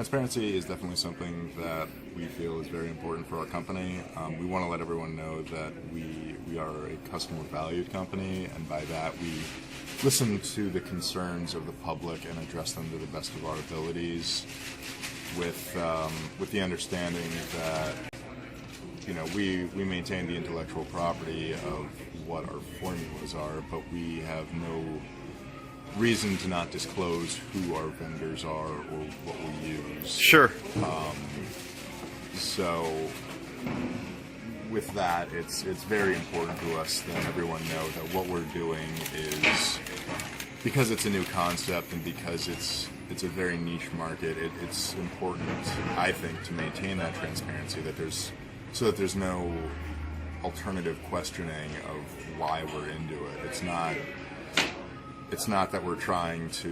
transparency is definitely something that we feel is very important for our company. We want to let everyone know that we are a customer-valued company, and by that we listen to the concerns of the public and address them to the best of our abilities, with the understanding that we maintain the intellectual property of what our formulas are, but we have no reason to not disclose who our vendors are or what we use. Sure. So with that, it's very important to us that everyone know that what we're doing is, because it's a new concept and because it's a very niche market, it's important, I think, to maintain that transparency, so that there's no alternative questioning of why we're into it. It's not that we're trying to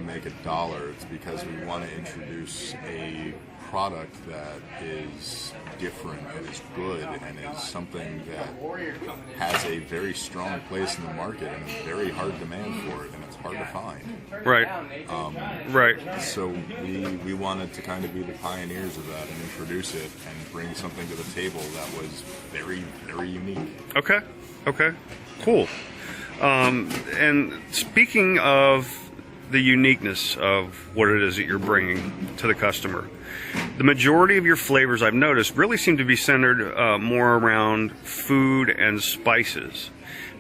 make $1. It's because we want to introduce a product that is different and is good and is something that has a very strong place in the market and a very hard demand for it, and it's hard to find. Right. Right. So we wanted to kind of be the pioneers of that and introduce it and bring something to the table that was very, very unique. Okay. Cool. And speaking of the uniqueness of what it is that you're bringing to the customer, the majority of your flavors, I've noticed, really seem to be centered more around food and spices.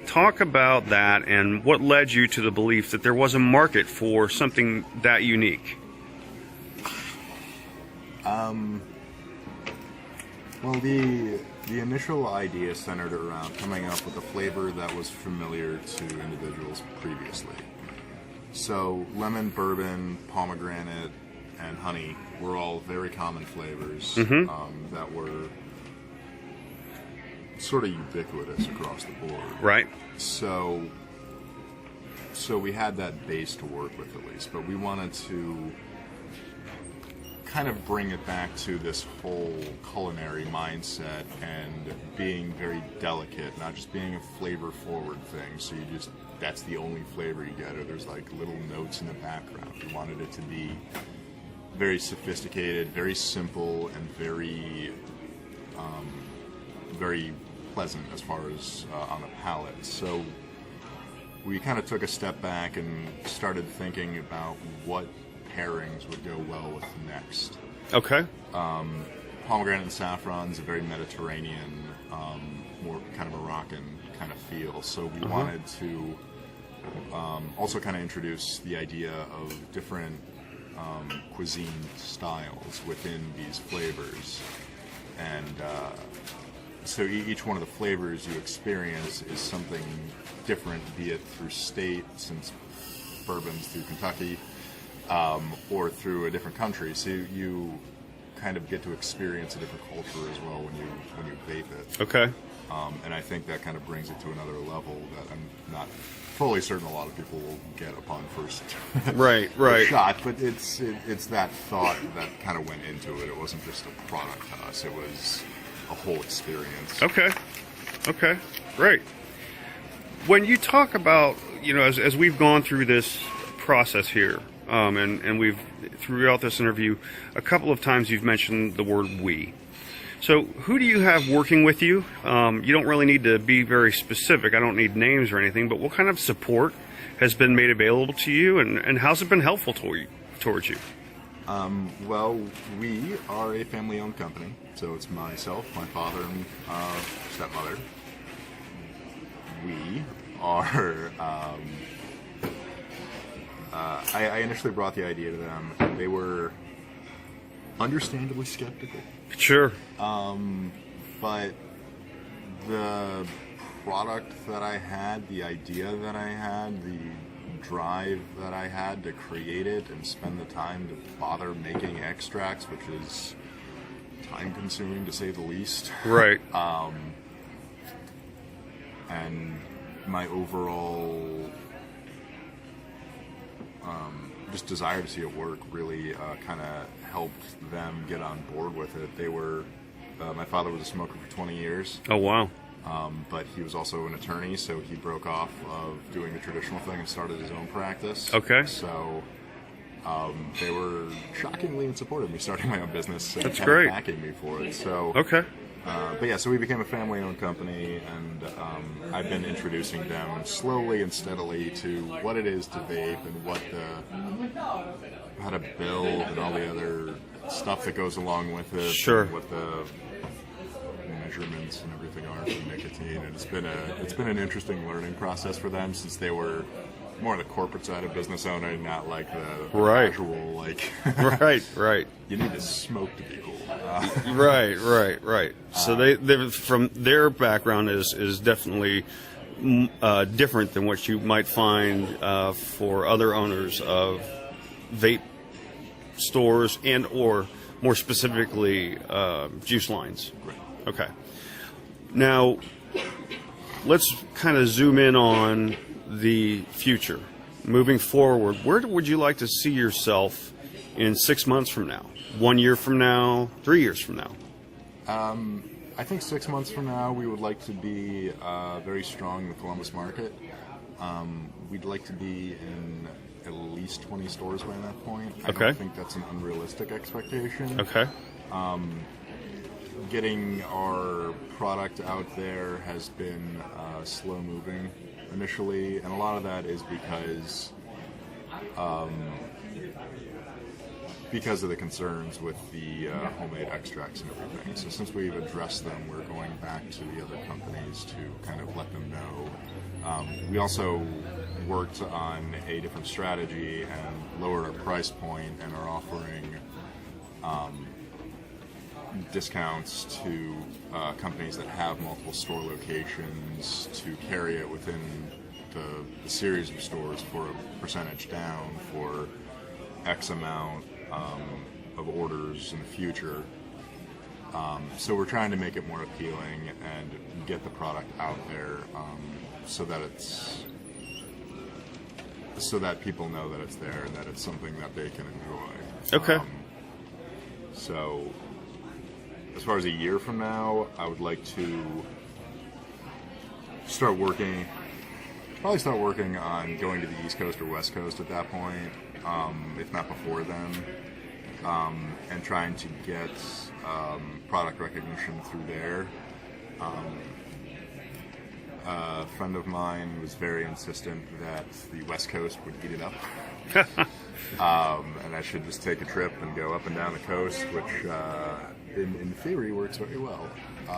Talk about that and what led you to the belief that there was a market for something that unique. Well, the initial idea centered around coming up with a flavor that was familiar to individuals previously. So lemon, bourbon, pomegranate, and honey were all very common flavors that were sort of ubiquitous across the board. Right. So we had that base to work with at least, but we wanted to kind of bring it back to this whole culinary mindset and being very delicate, not just being a flavor forward thing, so that's the only flavor you get, or there's like little notes in the background. We wanted it to be very sophisticated, very simple, and very pleasant as far as on the palate. So we kind of took a step back and started thinking about what pairings would go well with next. Okay. Pomegranate and saffron is a very Mediterranean, more kind of Moroccan kind of feel. So we wanted to also kind of introduce the idea of different cuisine styles within these flavors. And so each one of the flavors you experience is something different, be it through state, since bourbon's through Kentucky, or through a different country. So you kind of get to experience a different culture as well when you vape it. Okay. And I think that kind of brings it to another level that I'm not fully certain a lot of people will get upon first right shot. But it's that thought that kind of went into it. It wasn't just a product to us. It was a whole experience. Okay, great. When you talk about, as we've gone through this process here, and we've, throughout this interview, a couple of times you've mentioned the word we. So who do you have working with you? You don't really need to be very specific. I don't need names or anything, but what kind of support has been made available to you, and how's it been helpful towards you? Well, we are a family-owned company, so it's myself, my father, and stepmother. We are... I initially brought the idea to them. They were understandably skeptical. Sure. But the product that I had, the idea that I had, the drive that I had to create it and spend the time to bother making extracts, which is time-consuming to say the least. Right. And my overall just desire to see it work really kind of helped them get on board with it. They were, my father was a smoker for 20 years. Oh, wow. But he was also an attorney, so he broke off of doing the traditional thing and started his own practice. Okay. So they were shockingly in support of me starting my own business and That's kind of great. backing me for it. So Okay. but yeah, so we became a family-owned company, and I've been introducing them slowly and steadily to what it is to vape and how to build and all the other stuff that goes along with it. Sure. And what the measurements and everything are for nicotine, and it's been an interesting learning process for them, since they were more on the corporate side of business owner, not like the Right. casual, like Right. you need to smoke to be cool. Right. So they from their background is definitely different than what you might find for other owners of vape stores and or more specifically juice lines. Right. Okay. Now let's kind of zoom in on the future. Moving forward, where would you like to see yourself in 6 months from now? 1 year from now? 3 years from now? I think 6 months from now, we would like to be very strong in the Columbus market. We'd like to be in at least 20 stores by that point. I Okay. don't think that's an unrealistic expectation. Okay. Getting our product out there has been slow moving initially, and a lot of that is because of the concerns with the homemade extracts and everything. So since we've addressed them, we're going back to the other companies to kind of let them know. We also worked on a different strategy and lowered our price point and are offering discounts to companies that have multiple store locations to carry it within the series of stores for a percentage down for X amount of orders in the future. So we're trying to make it more appealing and get the product out there so that people know that it's there and that it's something that they can enjoy. Okay. So as far as a year from now, I would like to probably start working on going to the East Coast or West Coast at that point, if not before then, and trying to get product recognition through there. A friend of mine was very insistent that the West Coast would eat it up. And I should just take a trip and go up and down the coast, which in theory works very well.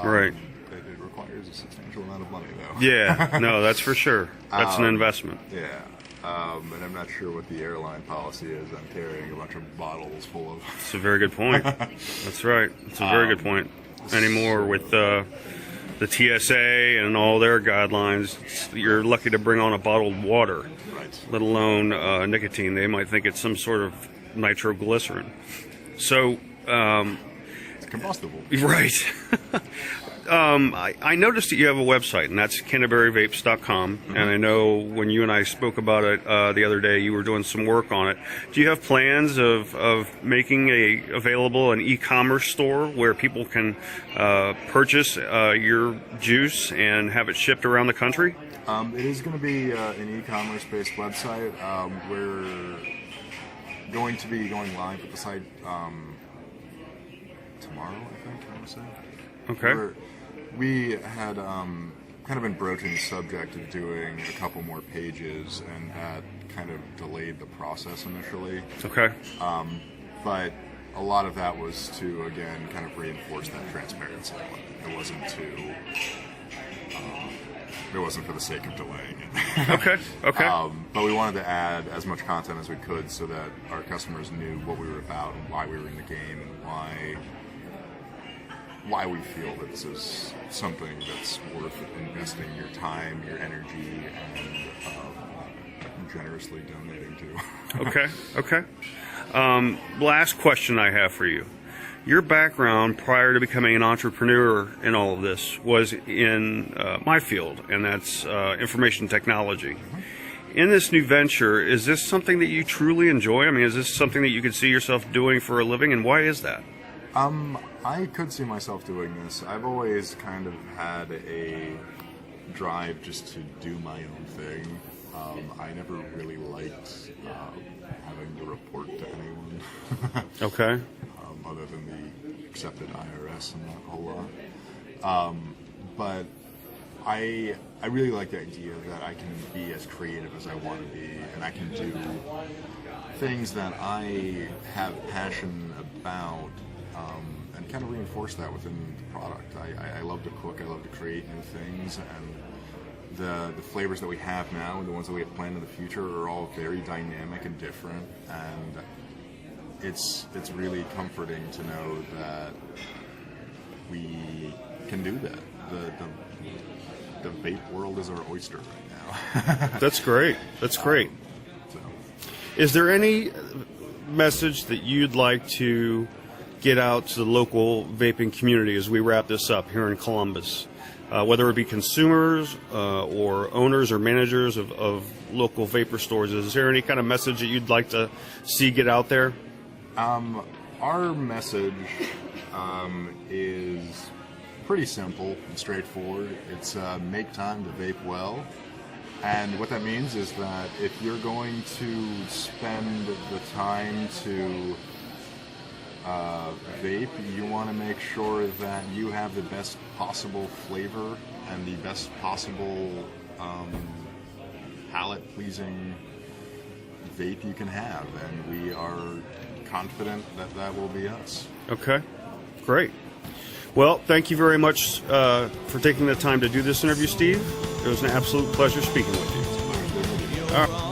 Right. It requires a substantial amount of money, though. Yeah, no, that's for sure. That's an investment. Yeah. And I'm not sure what the airline policy is on carrying a bunch of bottles full of... It's a very good point. That's right. It's a very good point. Anymore with the TSA and all their guidelines, you're lucky to bring on a bottled water, Right. let alone nicotine. They might think it's some sort of nitroglycerin. So, It's combustible. right. I noticed that you have a website, and that's CanterburyVapes.com. And I know when you and I spoke about it the other day, you were doing some work on it. Do you have plans of making available an e-commerce store where people can purchase your juice and have it shipped around the country? It is going to be an e-commerce-based website. We're going to be going live with the site tomorrow, I think, I would say. Okay. We had kind of been broaching the subject of doing a couple more pages, and that kind of delayed the process initially. Okay. But a lot of that was to, again, kind of reinforce that transparency. It wasn't for the sake of delaying it. Okay. But we wanted to add as much content as we could so that our customers knew what we were about and why we were in the game and why we feel that this is something that's worth investing your time, your energy, and generously donating to. Okay. Last question I have for you. Your background prior to becoming an entrepreneur in all of this was in my field, and that's information technology. In this new venture, is this something that you truly enjoy? I mean, is this something that you could see yourself doing for a living, and why is that? I could see myself doing this. I've always kind of had a drive just to do my own thing. I never really liked having to report to anyone. Okay. Other than the accepted IRS and that whole lot. But I really like the idea that I can be as creative as I want to be, and I can do things that I have passion about, and kind of reinforce that within the product. I love to cook, I love to create new things, and the flavors that we have now and the ones that we have planned in the future are all very dynamic and different, and it's really comforting to know that we can do that. The vape world is our oyster right now. That's great. That's great. So. Is there any message that you'd like to get out to the local vaping community as we wrap this up here in Columbus? Whether it be consumers or owners or managers of local vapor stores, is there any kind of message that you'd like to see get out there? Our message is pretty simple and straightforward. It's make time to vape well. And what that means is that if you're going to spend the time to vape, you want to make sure that you have the best possible flavor and the best possible palate-pleasing vape you can have. And we are confident that that will be us. Okay, great. Well, thank you very much for taking the time to do this interview, Steve. It was an absolute pleasure speaking with you. All right.